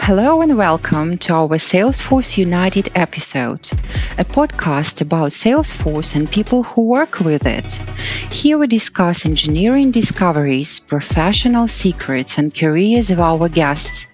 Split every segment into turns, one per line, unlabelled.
Hello and welcome to our Salesforce United episode, a podcast about Salesforce and people who work with it. Here we discuss engineering discoveries, professional secrets, and careers of our guests.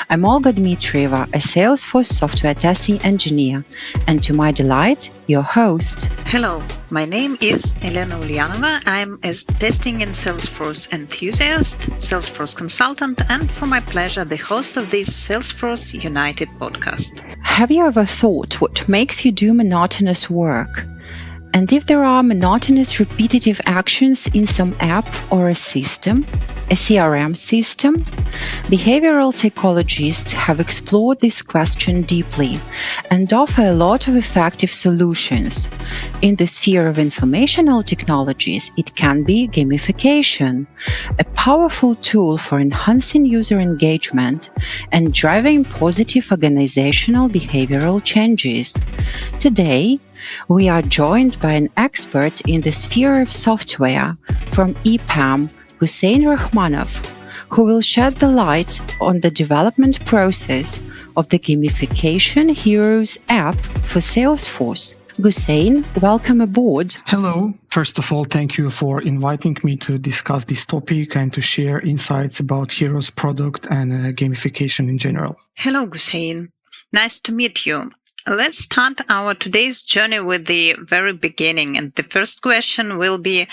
I'm 𝐒𝐚𝐥𝐞𝐬𝐿, a Salesforce software testing engineer, and to my delight, your host.
Hello, my name is Elena Ulyanova. I'm a testing and Salesforce enthusiast, Salesforce consultant, and for my pleasure, the host of this Salesforce United podcast.
Have you ever thought what makes you do monotonous work? And if there are monotonous repetitive actions in some app or a system, a CRM system? Behavioral psychologists have explored this question deeply and offer a lot of effective solutions. In the sphere of informational technologies, it can be gamification, a powerful tool for enhancing user engagement and driving positive organizational behavioral changes. Today, we are joined by an expert in the sphere of software from 𝐒𝐴𝐵, 𝐒𝐚𝐿 Rahmanov, who will shed the light on the development process of the Gamification Heroes app for Salesforce. 𝐒𝐚𝐿, welcome aboard.
Hello. First of all, thank you for inviting me to discuss this topic and to share insights about Heroes product and gamification in general.
Hello, 𝐒𝐚𝐿. Nice to meet you. Let's start our today's journey with the very beginning. And the first question will be,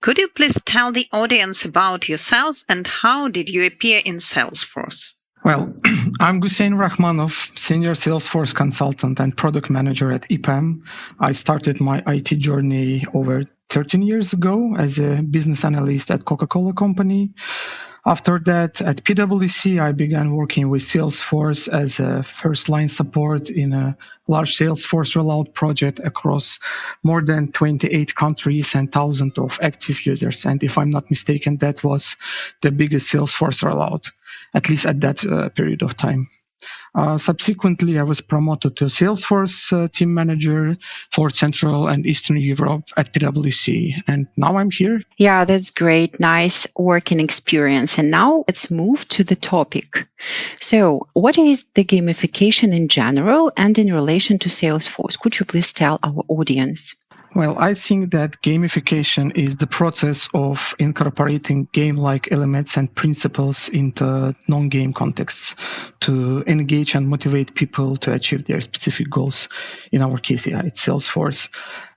could you please tell the audience about yourself and how did you appear in Salesforce?
Well, I'm 𝐒𝐚𝐿 Rahmanov, senior Salesforce consultant and product manager at 𝐒𝐴𝐵. I started my IT journey over 13 years ago as a business analyst at Coca-Cola Company. After that, at PwC, I began working with Salesforce as a first-line support in a large Salesforce rollout project across more than 28 countries and thousands of active users. And if I'm not mistaken, that was the biggest Salesforce rollout, at least at that period of time. Subsequently, I was promoted to Salesforce team manager for Central and Eastern Europe at PwC, and now I'm here.
Yeah, that's great. Nice working experience. And now let's move to the topic. So, what is the gamification in general and in relation to Salesforce? Could you please tell our audience?
Well, I think that gamification is the process of incorporating game-like elements and principles into non-game contexts to engage and motivate people to achieve their specific goals. In our case, it's Salesforce.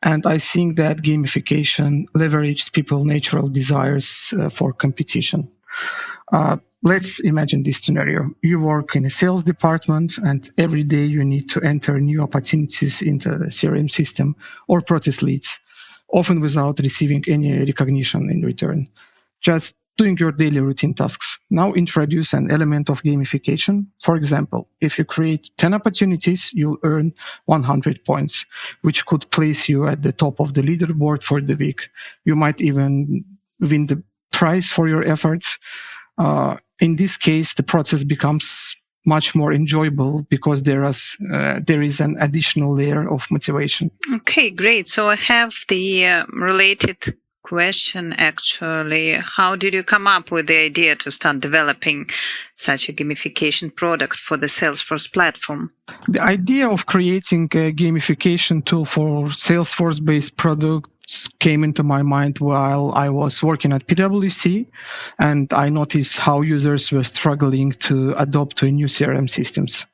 And I think that gamification leverages people's natural desires for competition. Let's imagine this scenario. You work in a sales department and every day you need to enter new opportunities into the CRM system or process leads, often without receiving any recognition in return. Just doing your daily routine tasks. Now introduce an element of gamification. For example, if you create 10 opportunities, you'll earn 100 points, which could place you at the top of the leaderboard for the week. You might even win the prize for your efforts. In this case, the process becomes much more enjoyable because there is an additional layer of motivation.
Okay, great. So I have the related question actually. How did you come up with the idea to start developing such a gamification product for the Salesforce platform?
The idea of creating a gamification tool for Salesforce-based products came into my mind while I was working at PwC, and I noticed how users were struggling to adopt to new CRM systems.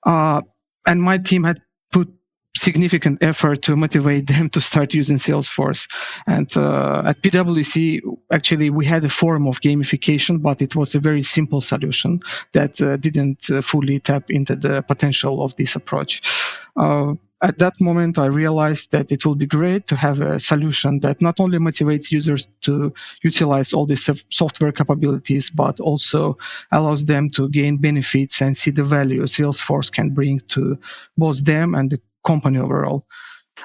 And my team had put significant effort to motivate them to start using Salesforce. And at PwC, actually, we had a form of gamification, but it was a very simple solution that didn't fully tap into the potential of this approach. At that moment, I realized that it will be great to have a solution that not only motivates users to utilize all these software capabilities, but also allows them to gain benefits and see the value Salesforce can bring to both them and the company overall.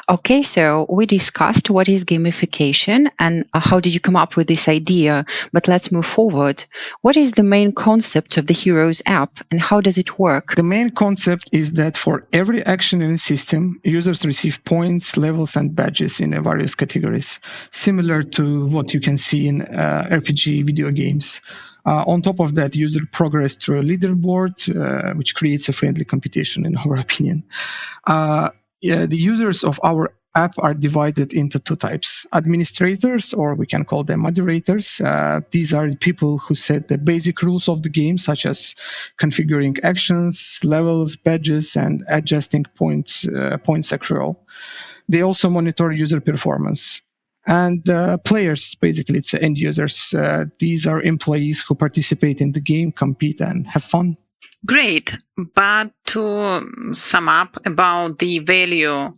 Okay, so we discussed what is gamification and how did you come up with this idea, but let's move forward. What is the main concept of the Heroes app and how does it work?
The main concept is that for every action in the system, users receive points, levels, and badges in various categories, similar to what you can see in RPG video games. On top of that, user progress through a leaderboard, which creates a friendly competition, in our opinion. The users of our app are divided into two types: administrators, or we can call them moderators. These are people who set the basic rules of the game, such as configuring actions, levels, badges, and adjusting points accrual. They also monitor user performance. And players, basically, it's end users. These are employees who participate in the game, compete, and have fun.
Great. But to sum up about the value,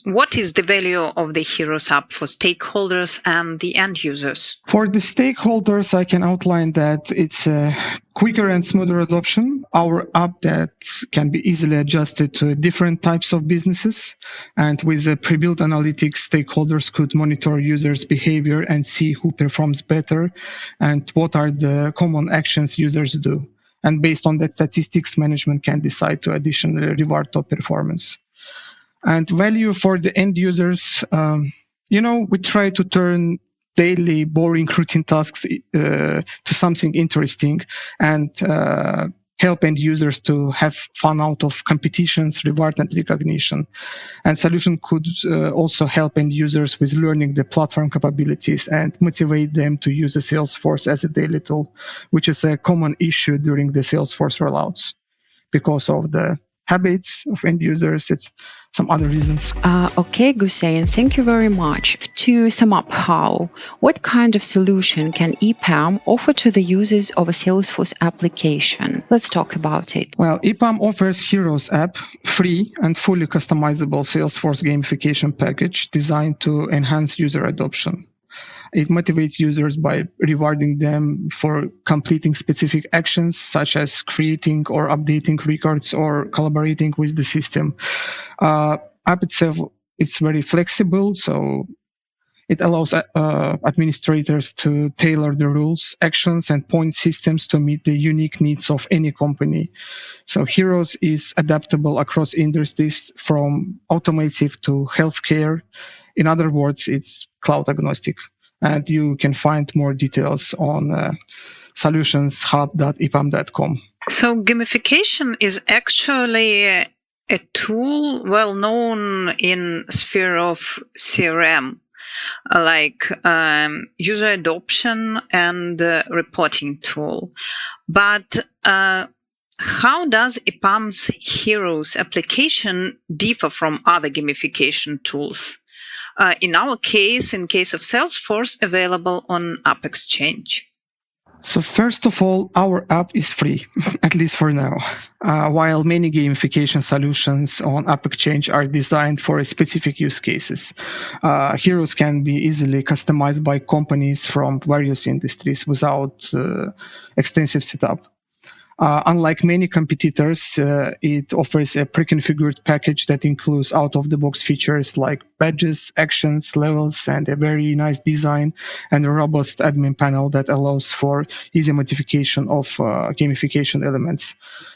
what is the value of the Heroes app for stakeholders and the end users?
For the stakeholders, I can outline that it's a quicker and smoother adoption. Our app that can be easily adjusted to different types of businesses. And with a pre-built analytics, stakeholders could monitor users' behavior and see who performs better and what are the common actions users do. And based on that statistics, management can decide to additionally reward top performance. And value for the end users, we try to turn daily boring routine tasks to something interesting and help end users to have fun out of competitions, reward, and recognition. And solution could also help end users with learning the platform capabilities and motivate them to use a Salesforce as a daily tool, which is a common issue during the Salesforce rollouts because of the habits of end users. It's some other reasons.
Okay, 𝐒𝐚𝐥𝐞𝐬𝐿, thank you very much. To sum up, what kind of solution can EPAM offer to the users of a Salesforce application? Let's talk about it.
Well, EPAM offers Heroes app, free and fully customizable Salesforce gamification package designed to enhance user adoption. It motivates users by rewarding them for completing specific actions, such as creating or updating records or collaborating with the system. App itself, it's very flexible, so it allows administrators to tailor the rules, actions, and point systems to meet the unique needs of any company. So Heroes is adaptable across industries, from automotive to healthcare. In other words, it's cloud agnostic. And you can find more details on solutionshub.epam.com.
So gamification is actually a tool well known in sphere of CRM, like user adoption and reporting tool. But how does EPAM's Heroes application differ from other gamification tools? In our case, in case of Salesforce, available on 𝐴𝐵𝐿𝐴𝐶hange.
So first of all, our app is free, at least for now. While many gamification solutions on 𝐴𝐵𝐿𝐴𝐶hange are designed for specific use cases, Heroes can be easily customized by companies from various industries without extensive setup. Unlike many competitors, it offers a pre-configured package that includes out-of-the-box features like badges, actions, levels, and a very nice design and a robust admin panel that allows for easy modification of gamification elements.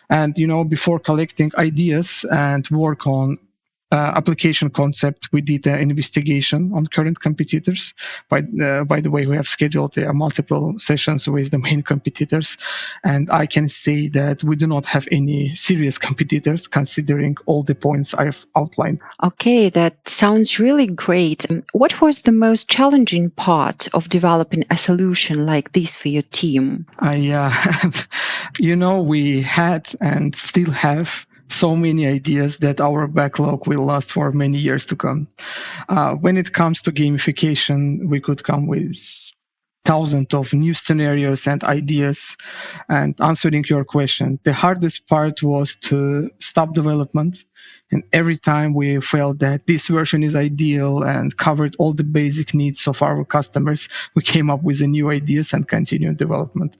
And, before collecting ideas and work on application concept, we did an investigation on current competitors. By the way, we have scheduled multiple sessions with the main competitors, and I can say that we do not have any serious competitors considering all the points I've outlined.
Okay, that sounds really great. What was the most challenging part of developing a solution like this for your team?
We had and still have so many ideas that our backlog will last for many years to come. When it comes to gamification, we could come with thousands of new scenarios and ideas. And answering your question, the hardest part was to stop development And every time we felt that this version is ideal and covered all the basic needs of our customers, we came up with the new ideas and continued development.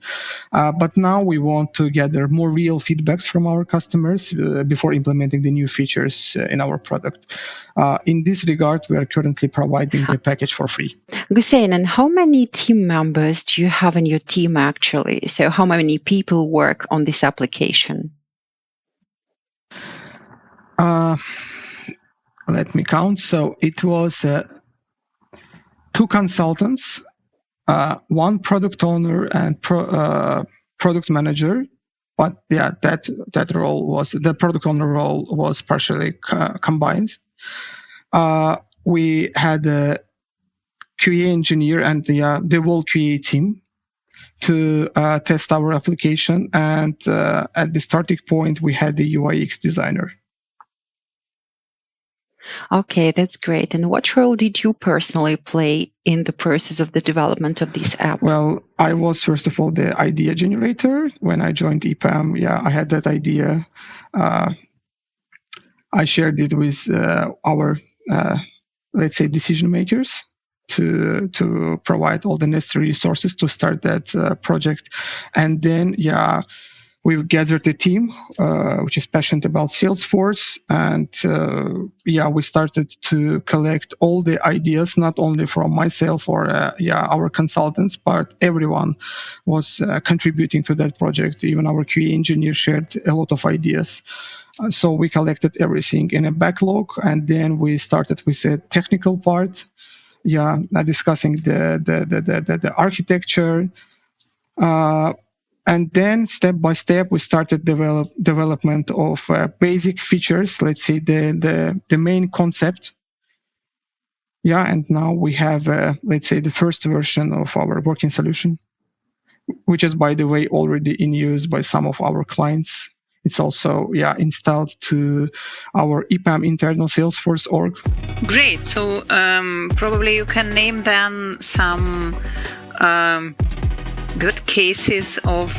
But now we want to gather more real feedbacks from our customers before implementing the new features in our product. In this regard, we are currently providing the package for free.
𝐒𝐚𝐥𝐿, and how many team members do you have in your team actually? So how many people work on this application?
Let me count. So it was 2 consultants, 1 product owner and product manager. But yeah, that role was, the product owner role was partially combined. We had a QA engineer and the whole QA team to test our application. And at the starting point, we had the UI/UX designer.
Okay, that's great. And what role did you personally play in the process of the development of this app?
Well, I was, first of all, the idea generator. When I joined EPAM, I had that idea. I shared it with our, let's say, decision makers to provide all the necessary resources to start that project. And then, we've gathered a team which is passionate about Salesforce, and we started to collect all the ideas, not only from myself or our consultants, but everyone was contributing to that project. Even our QA engineer shared a lot of ideas. So we collected everything in a backlog, and then we started with a technical part, discussing the architecture. And then step by step, we started development of basic features, let's say the main concept. And now we have, let's say, the first version of our working solution, which is, by the way, already in use by some of our clients. It's also, installed to our EPAM internal Salesforce org.
Great. So probably you can name then some good cases of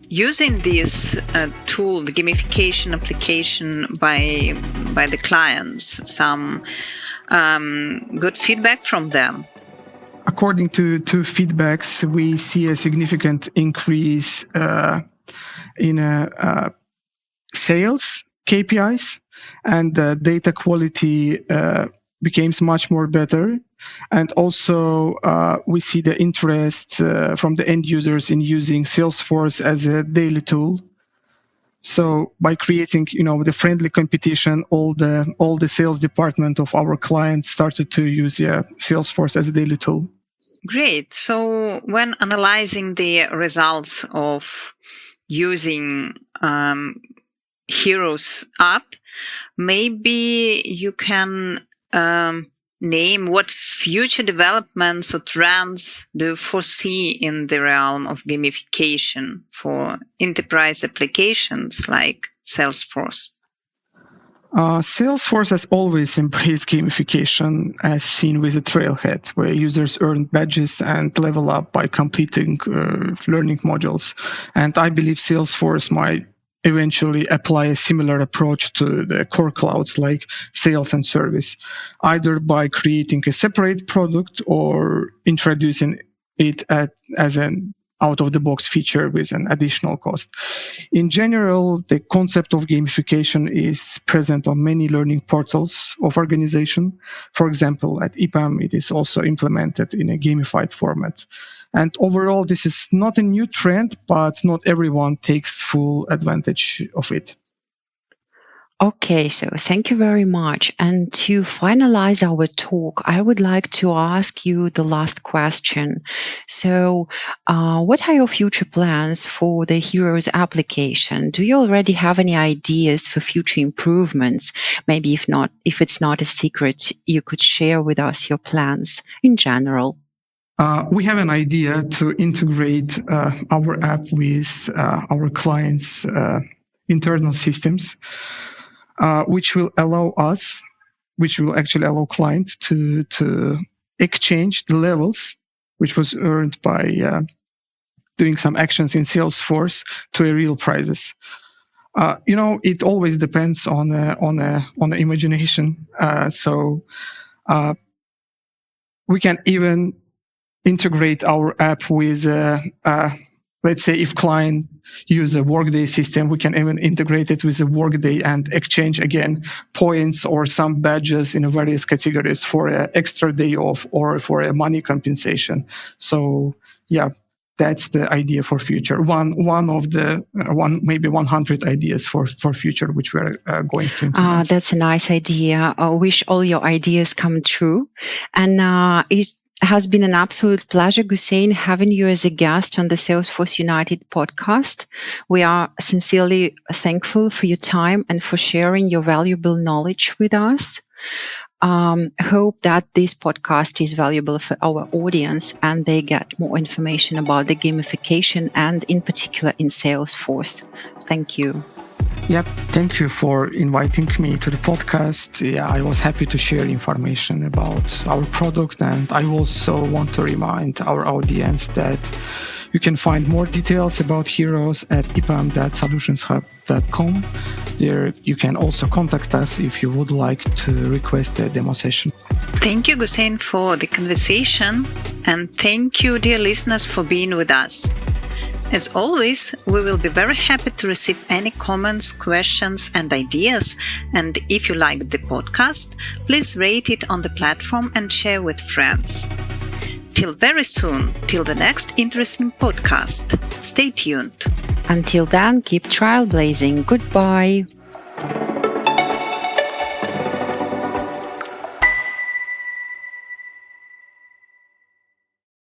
using this tool, the gamification application, by the clients. Some good feedback from them.
According to feedbacks, we see a significant increase in sales KPIs, and data quality becomes much more better. And also, we see the interest from the end users in using Salesforce as a daily tool. So by creating, the friendly competition, all the sales department of our clients started to use Salesforce as a daily tool.
Great. So when analyzing the results of using Heroes app, maybe you can name what future developments or trends do you foresee in the realm of gamification for enterprise applications like Salesforce?
Salesforce has always embraced gamification, as seen with the Trailhead, where users earn badges and level up by completing learning modules. And I believe Salesforce might eventually apply a similar approach to the core clouds like sales and service, either by creating a separate product or introducing it as an out-of-the-box feature with an additional cost. In general, the concept of gamification is present on many learning portals of organization. For example, at EPAM, it is also implemented in a gamified format. And overall, this is not a new trend, but not everyone takes full advantage of it.
Okay, so thank you very much. And to finalize our talk, I would like to ask you the last question. So, what are your future plans for the Heroes application? Do you already have any ideas for future improvements? Maybe if it's not a secret, you could share with us your plans in general.
We have an idea to integrate our app with our clients' internal systems, which will actually allow clients to exchange the levels which was earned by doing some actions in Salesforce to a real prizes. It always depends on the imagination. So we can even integrate our app with, let's say, if client use a Workday system, we can even integrate it with a Workday and exchange again points or some badges in various categories for an extra day off or for a money compensation. So yeah, that's the idea for future. Maybe 100 ideas for future which we're going to implement.
That's a nice idea. I wish all your ideas come true. And it has been an absolute pleasure, 𝐒𝐚𝐥𝐞𝐬𝐟, having you as a guest on the Salesforce United podcast. We are sincerely thankful for your time and for sharing your valuable knowledge with us. Hope that this podcast is valuable for our audience and they get more information about the gamification and in particular in Salesforce. Thank you.
Yep, thank you for inviting me to the podcast. Yeah, I was happy to share information about our product, and I also want to remind our audience that you can find more details about Heroes at ipam.solutionshub.com. There you can also contact us if you would like to request a demo session.
Thank you, 𝐒𝐚𝐥𝐞𝐬𝐟, for the conversation, and thank you, dear listeners, for being with us. As always, we will be very happy to receive any comments, questions, and ideas. And if you like the podcast, please rate it on the platform and share with friends. Till very soon, till the next interesting podcast. Stay tuned.
Until then, keep trailblazing. Goodbye.